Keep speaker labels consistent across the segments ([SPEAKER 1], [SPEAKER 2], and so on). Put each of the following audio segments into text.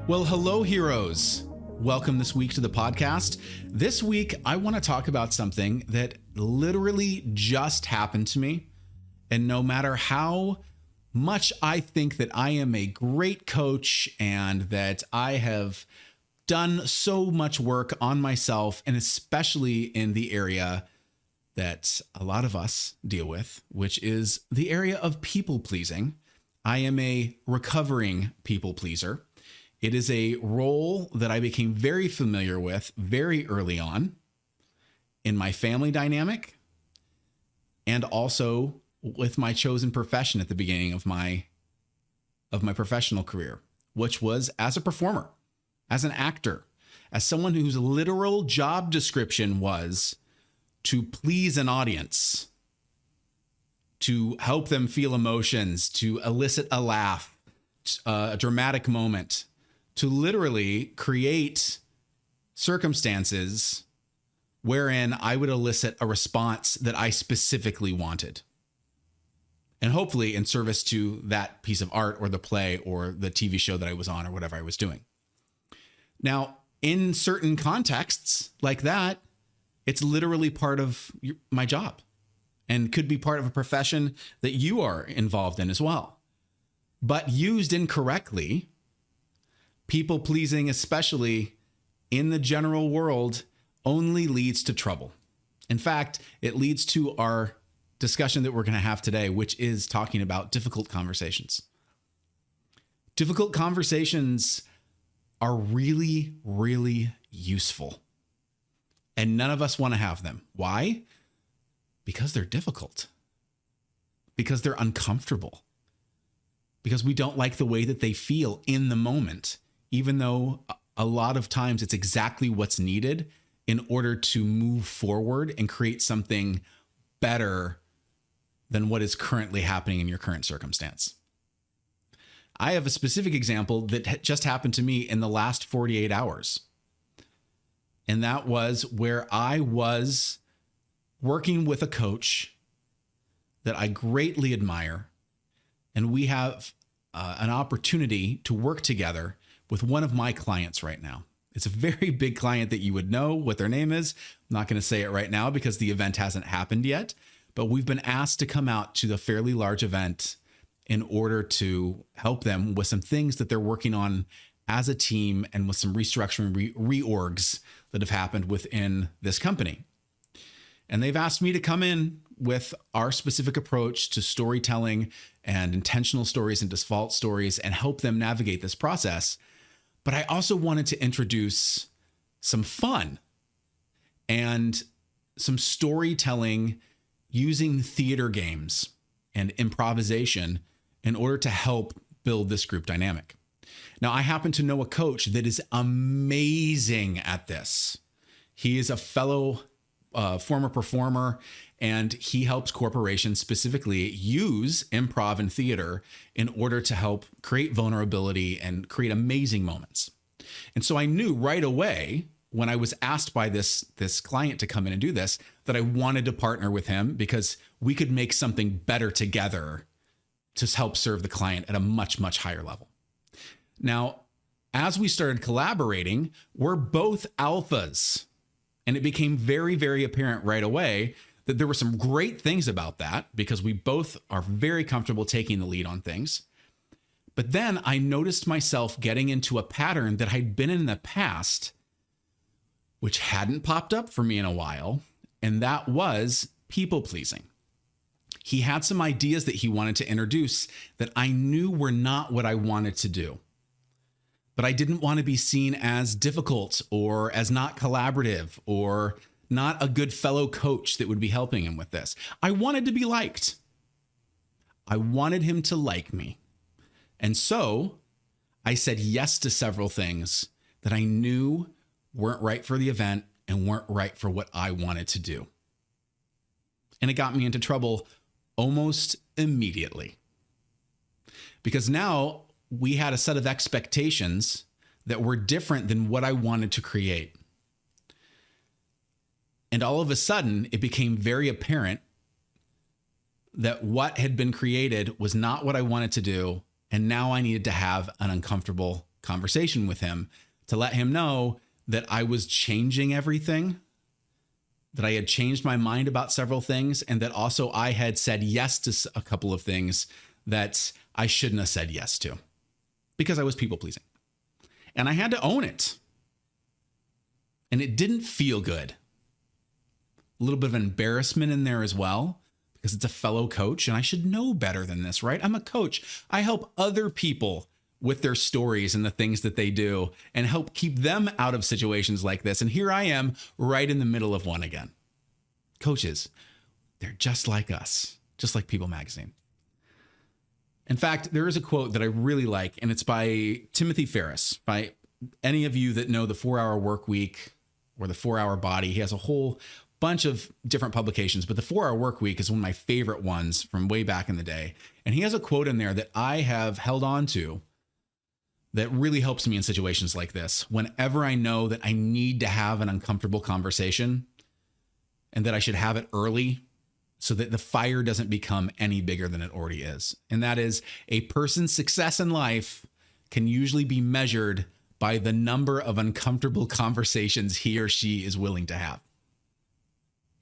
[SPEAKER 1] Well, hello, heroes. Welcome this week to the podcast. This week, I want to talk about something that literally just happened to me. And no matter how much I think that I am a great coach and that I have done so much work on myself, and especially in the area that a lot of us deal with, which is the area of people pleasing, I am a recovering people pleaser. It is a role that I became very familiar with very early on in my family dynamic and also with my chosen profession at the beginning of my professional career, which was as a performer, as an actor, as someone whose literal job description was to please an audience, to help them feel emotions, to elicit a laugh, a dramatic moment, to literally create circumstances wherein I would elicit a response that I specifically wanted. And hopefully in service to that piece of art or the play or the TV show that I was on or whatever I was doing. Now, in certain contexts like that, it's literally part of my job and could be part of a profession that you are involved in as well. But used incorrectly, people pleasing, especially in the general world, only leads to trouble. In fact, it leads to our discussion that we're going to have today, which is talking about difficult conversations. Difficult conversations are really, really useful. And none of us want to have them. Why? Because they're difficult. Because they're uncomfortable. Because we don't like the way that they feel in the moment, even though a lot of times it's exactly what's needed in order to move forward and create something better than what is currently happening in your current circumstance. I have a specific example that just happened to me in the last 48 hours. And that was where I was working with a coach that I greatly admire. And we have an opportunity to work together with one of my clients right now. It's a very big client that you would know what their name is. I'm not going to say it right now because the event hasn't happened yet, but we've been asked to come out to the fairly large event in order to help them with some things that they're working on as a team and with some restructuring reorgs that have happened within this company. And they've asked me to come in with our specific approach to storytelling and intentional stories and default stories and help them navigate this process. But I also wanted to introduce some fun and some storytelling using theater games and improvisation in order to help build this group dynamic. Now, I happen to know a coach that is amazing at this. He is a fellow former performer, and he helps corporations specifically use improv and theater in order to help create vulnerability and create amazing moments. And so I knew right away when I was asked by this client to come in and do this, that I wanted to partner with him because we could make something better together to help serve the client at a much, much higher level. Now, as we started collaborating, we're both alphas. And it became very, very apparent right away that there were some great things about that because we both are very comfortable taking the lead on things. But then I noticed myself getting into a pattern that I'd been in the past, which hadn't popped up for me in a while, and that was people pleasing. He had some ideas that he wanted to introduce that I knew were not what I wanted to do. But I didn't want to be seen as difficult or as not collaborative or not a good fellow coach that would be helping him with this. I wanted to be liked. I wanted him to like me. And so I said yes to several things that I knew weren't right for the event and weren't right for what I wanted to do. And it got me into trouble almost immediately. Because now we had a set of expectations that were different than what I wanted to create. And all of a sudden, it became very apparent that what had been created was not what I wanted to do. And now I needed to have an uncomfortable conversation with him to let him know that I was changing everything, that I had changed my mind about several things, and that also I had said yes to a couple of things that I shouldn't have said yes to because I was people pleasing. And I had to own it. And it didn't feel good. A little bit of embarrassment in there as well, because it's a fellow coach and I should know better than this, right? I'm a coach. I help other people with their stories and the things that they do and help keep them out of situations like this. And here I am right in the middle of one again. Coaches, they're just like us, just like People Magazine. In fact, there is a quote that I really like, and it's by Timothy Ferriss. By any of you that know the 4-Hour Work Week or the 4-Hour Body, he has a whole bunch of different publications, but the 4-Hour Work Week is one of my favorite ones from way back in the day. And he has a quote in there that I have held on to that really helps me in situations like this. Whenever I know that I need to have an uncomfortable conversation and that I should have it early so that the fire doesn't become any bigger than it already is. And that is, a person's success in life can usually be measured by the number of uncomfortable conversations he or she is willing to have.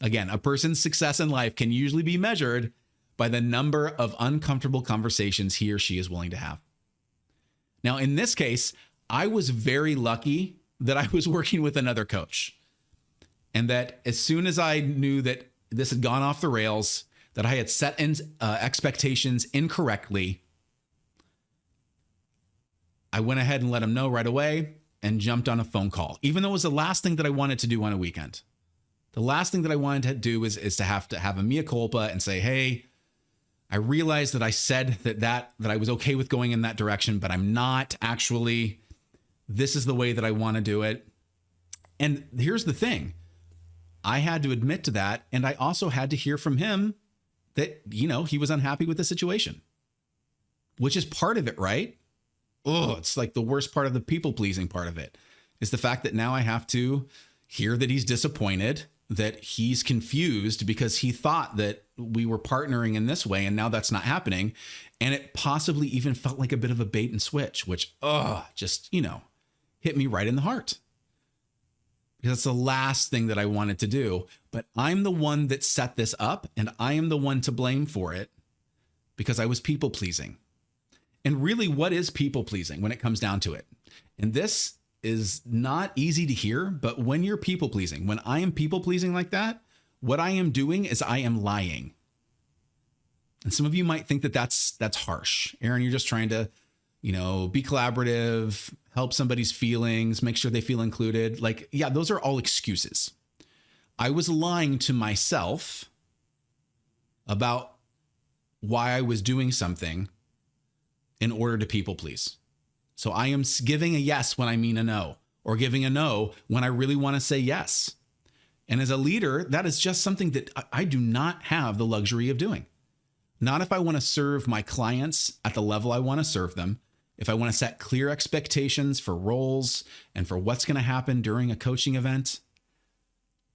[SPEAKER 1] Again, a person's success in life can usually be measured by the number of uncomfortable conversations he or she is willing to have. Now, in this case, I was very lucky that I was working with another coach, and that as soon as I knew that this had gone off the rails, that I had set in expectations incorrectly, I went ahead and let him know right away and jumped on a phone call, even though it was the last thing that I wanted to do on a weekend. The last thing that I wanted to do is to have a mea culpa and say, hey, I realized that I said that I was okay with going in that direction, but I'm not actually. This is the way that I want to do it. And here's the thing. I had to admit to that. And I also had to hear from him that, he was unhappy with the situation, which is part of it, right? Oh, it's like the worst part of the people pleasing part of it is the fact that now I have to hear that he's disappointed, that he's confused because he thought that we were partnering in this way and now that's not happening. And it possibly even felt like a bit of a bait and switch, which, just, hit me right in the heart. Because it's the last thing that I wanted to do. But I'm the one that set this up and I am the one to blame for it because I was people pleasing. And really, what is people pleasing when it comes down to it? And this is not easy to hear, but when you're people pleasing, when I am people pleasing like that, what I am doing is I am lying. And some of you might think that that's harsh. Aaron, you're just trying to, be collaborative, help somebody's feelings, make sure they feel included. Like, yeah, those are all excuses. I was lying to myself about why I was doing something in order to people please. So I am giving a yes when I mean a no, or giving a no when I really want to say yes. And as a leader, that is just something that I do not have the luxury of doing. Not if I want to serve my clients at the level I want to serve them, if I want to set clear expectations for roles and for what's going to happen during a coaching event.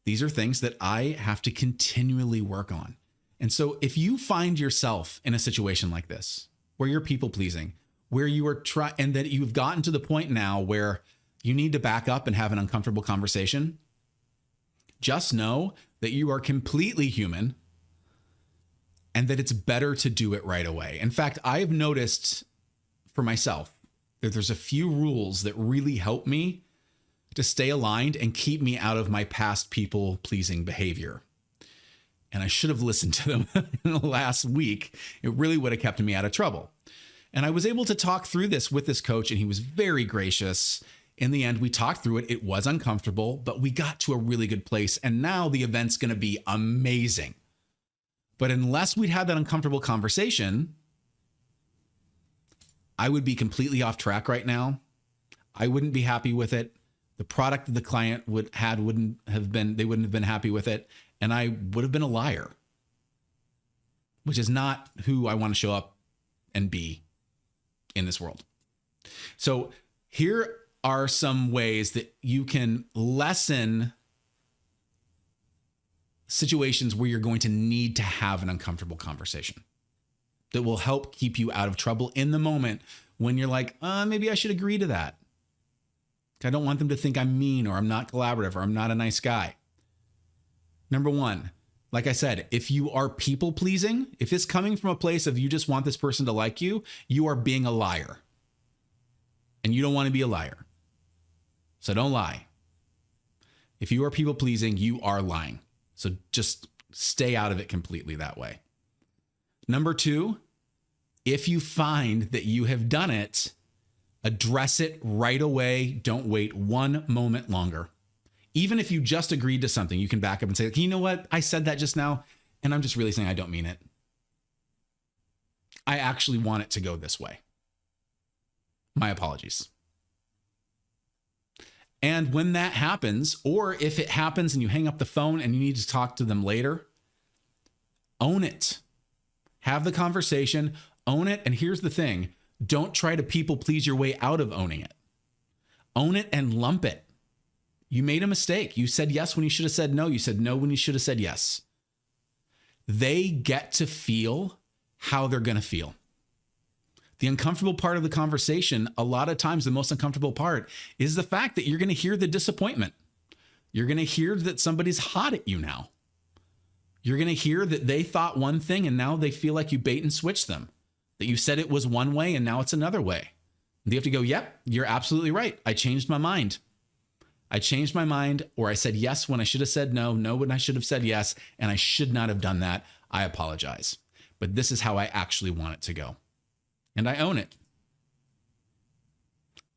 [SPEAKER 1] These are things that I have to continually work on. And so if you find yourself in a situation like this, where you're people pleasing, where you are and that you've gotten to the point now where you need to back up and have an uncomfortable conversation, just know that you are completely human and that it's better to do it right away. In fact, I have noticed for myself that there's a few rules that really help me to stay aligned and keep me out of my past people pleasing behavior. And I should have listened to them in the last week. It really would have kept me out of trouble. And I was able to talk through this with this coach, and he was very gracious. In the end, we talked through it. It was uncomfortable, but we got to a really good place. And now the event's going to be amazing. But unless we'd had that uncomfortable conversation, I would be completely off track right now. I wouldn't be happy with it. The product that the client wouldn't have been happy with it. And I would have been a liar, which is not who I want to show up and be in this world. So here are some ways that you can lessen situations where you're going to need to have an uncomfortable conversation that will help keep you out of trouble in the moment when you're like, maybe I should agree to that. I don't want them to think I'm mean or I'm not collaborative or I'm not a nice guy. Number one, like I said, if you are people pleasing, if it's coming from a place of you just want this person to like you, you are being a liar. And you don't want to be a liar. So don't lie. If you are people pleasing, you are lying. So just stay out of it completely that way. Number two, if you find that you have done it, address it right away. Don't wait one moment longer. Even if you just agreed to something, you can back up and say, you know what? I said that just now, and I'm just really saying I don't mean it. I actually want it to go this way. My apologies. And when that happens, or if it happens and you hang up the phone and you need to talk to them later, own it. Have the conversation, own it. And here's the thing. Don't try to people please your way out of owning it. Own it and lump it. You made a mistake. You said yes when you should have said no. You said no when you should have said yes. They get to feel how they're going to feel. The uncomfortable part of the conversation, a lot of times the most uncomfortable part is the fact that you're going to hear the disappointment. You're going to hear that somebody's hot at you now. You're going to hear that they thought one thing and now they feel like you bait and switch them. That you said it was one way and now it's another way. You have to go, yep, you're absolutely right. I changed my mind. I changed my mind, or I said yes when I should have said no, no when I should have said yes, and I should not have done that. I apologize. But this is how I actually want it to go. And I own it.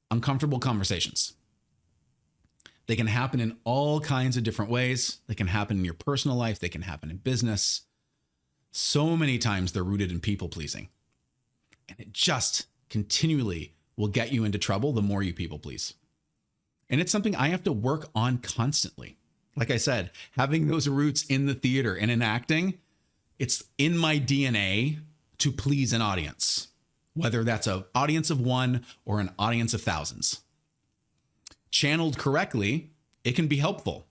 [SPEAKER 1] Uncomfortable conversations. They can happen in all kinds of different ways. They can happen in your personal life. They can happen in business. So many times they're rooted in people pleasing. And it just continually will get you into trouble the more you people please. And it's something I have to work on constantly. Like I said, having those roots in the theater and in acting, it's in my DNA to please an audience, whether that's an audience of one or an audience of thousands. Channeled correctly, it can be helpful.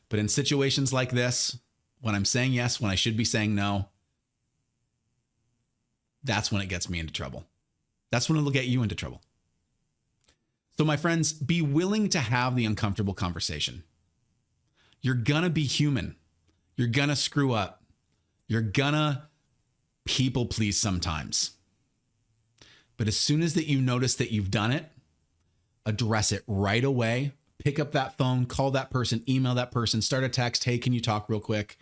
[SPEAKER 1] But in situations like this, when I'm saying yes, when I should be saying no, that's when it gets me into trouble. That's when it'll get you into trouble. So my friends, be willing to have the uncomfortable conversation. You're gonna be human. You're gonna screw up. You're gonna people please sometimes. But as soon as that you notice that you've done it, address it right away. Pick up that phone, call that person, email that person, start a text. Hey, can you talk real quick?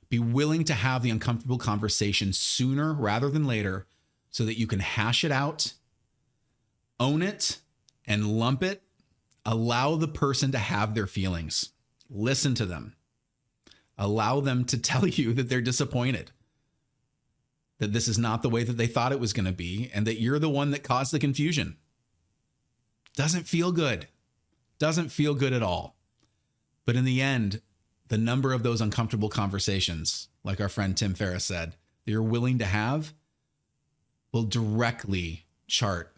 [SPEAKER 1] Be willing to have the uncomfortable conversation sooner rather than later so that you can hash it out, own it, and lump it. Allow the person to have their feelings. Listen to them. Allow them to tell you that they're disappointed, that this is not the way that they thought it was going to be, and that you're the one that caused the confusion. Doesn't feel good. Doesn't feel good at all. But in the end, the number of those uncomfortable conversations, like our friend Tim Ferriss said, that you're willing to have will directly chart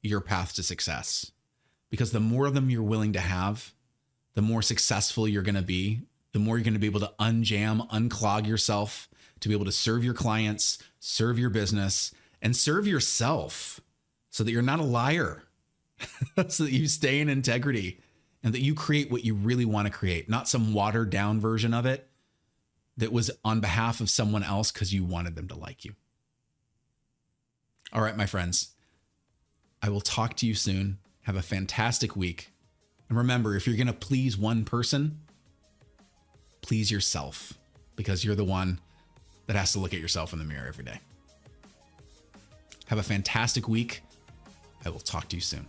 [SPEAKER 1] your path to success. Because the more of them you're willing to have, the more successful you're going to be, the more you're going to be able to unjam, unclog yourself to be able to serve your clients, serve your business, and serve yourself so that you're not a liar, so that you stay in integrity and that you create what you really want to create, not some watered down version of it that was on behalf of someone else because you wanted them to like you. All right, my friends, I will talk to you soon. Have a fantastic week. And remember, if you're going to please one person, please yourself, because you're the one that has to look at yourself in the mirror every day. Have a fantastic week. I will talk to you soon.